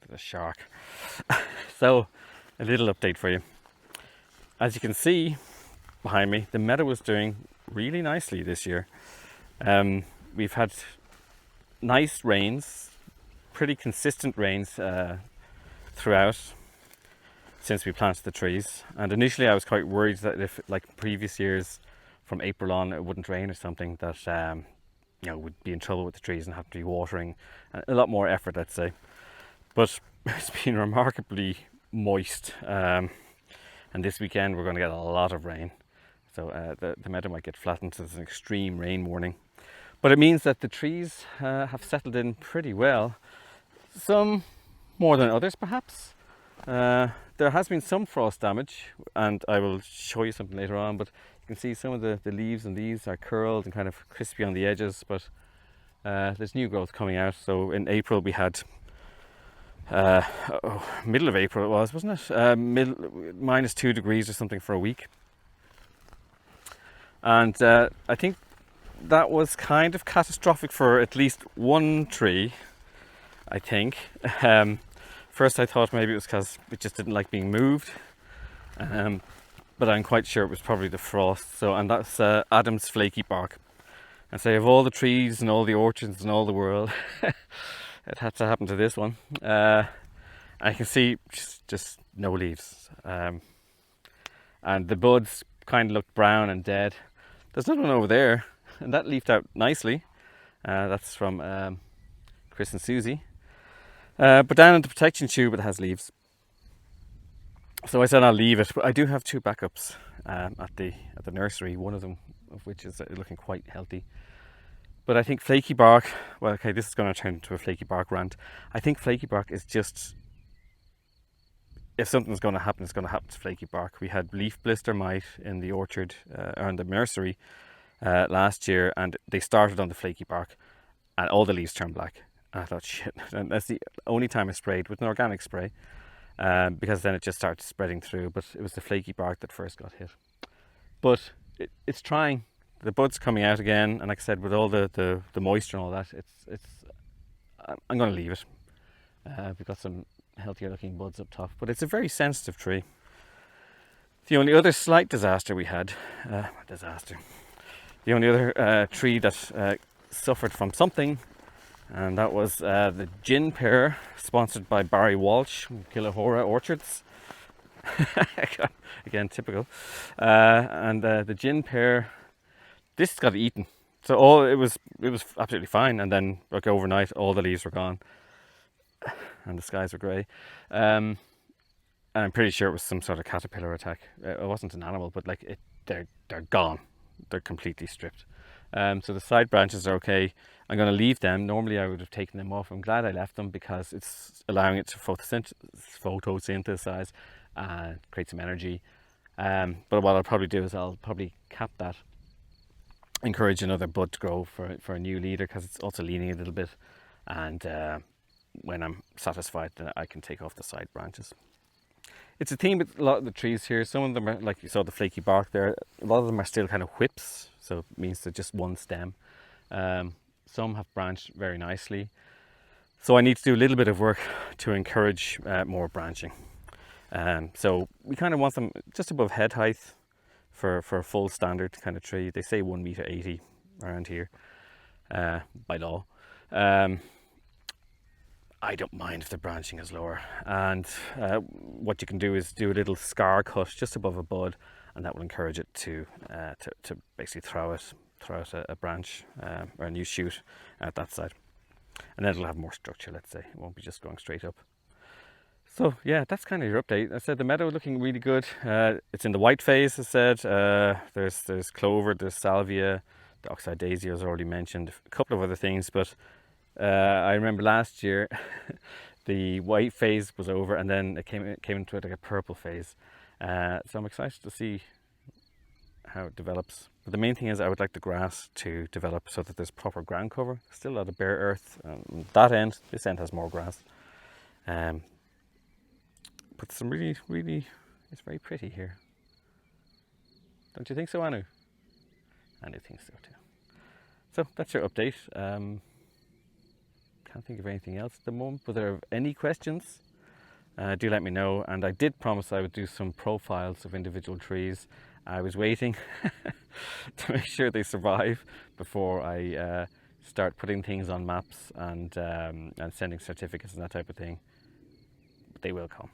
at the shark. So, a little update for you. As you can see behind me, the meadow is doing really nicely this year. We've had nice rains, pretty consistent rains throughout since we planted the trees. And initially I was quite worried that if, like previous years, from April on it wouldn't rain or something, that we'd be in trouble with the trees and have to be watering, a lot more effort, let's say. But it's been remarkably moist, and this weekend we're going to get a lot of rain, so the meadow might get flattened. So there's an extreme rain warning, but it means that the trees have settled in pretty well, some more than others perhaps. There has been some frost damage, and I will show you something later on, but you can see some of the leaves and leaves are curled and kind of crispy on the edges, but there's new growth coming out. So in April we had middle of April it was, wasn't it? -2 degrees or something for a week. And I think that was kind of catastrophic for at least one tree, I think. First I thought maybe it was because it just didn't like being moved. But I'm quite sure it was probably the frost. So, and that's Adam's flaky bark. And say of all the trees and all the orchards in all the world, it had to happen to this one. I can see just no leaves, and the buds kind of looked brown and dead. There's another one over there, and that leafed out nicely. That's from Chris and Susie. But down in the protection tube it has leaves. So I said I'll leave it, but I do have 2 backups at the nursery. One of them of which is looking quite healthy. But I think flaky bark, well, okay, this is going to turn into a flaky bark rant. I think flaky bark is just, if something's going to happen, it's going to happen to flaky bark. We had leaf blister mite in the orchard, or in the nursery last year, and they started on the flaky bark, and all the leaves turned black. And I thought, shit, and that's the only time I sprayed with an organic spray, because then it just started spreading through. But it was the flaky bark that first got hit. But it's trying. The buds coming out again, and like I said, with all the moisture and all that, I'm going to leave it. We've got some healthier looking buds up top, but it's a very sensitive tree. The only other slight disaster we had, the only other tree that suffered from something, and that was the gin pear, sponsored by Barry Walsh from Killahora Orchards. Again, typical. And the gin pear, this got eaten. So it was absolutely fine, and then like overnight all the leaves were gone and the skies were grey. And I'm pretty sure it was some sort of caterpillar attack. It wasn't an animal, but like they're gone. They're completely stripped. So the side branches are okay. I'm going to leave them. Normally I would have taken them off. I'm glad I left them because it's allowing it to photosynthesize and create some energy. But what I'll probably do is I'll probably cap that, encourage another bud to grow for a new leader, because it's also leaning a little bit, and when I'm satisfied, then I can take off the side branches. It's a theme with a lot of the trees here. Some of them are, like you saw the flaky bark there, a lot of them are still kind of whips, so it means they're just one stem. Some have branched very nicely, so I need to do a little bit of work to encourage more branching. So we kind of want them just above head height for a full standard kind of tree. They say 1.80 meters around here by law. I don't mind if the branching is lower, and what you can do is do a little scar cut just above a bud, and that will encourage it to basically throw out a branch or a new shoot at that side, and then it'll have more structure, let's say. It won't be just going straight up. So yeah, that's kind of your update. I said the meadow looking really good. It's in the white phase, I said. There's clover, there's salvia, the oxeye daisy was already mentioned, a couple of other things, but I remember last year the white phase was over, and then it came into it like a purple phase. So I'm excited to see how it develops. But the main thing is I would like the grass to develop so that there's proper ground cover. Still a lot of bare earth. That end, this end has more grass. But some really, it's very pretty here. Don't you think so, Anu? Anu thinks so too. So that's your update. can't think of anything else at the moment, but there are any questions, do let me know. And I did promise I would do some profiles of individual trees. I was waiting to make sure they survive before I start putting things on maps and sending certificates and that type of thing. But they will come.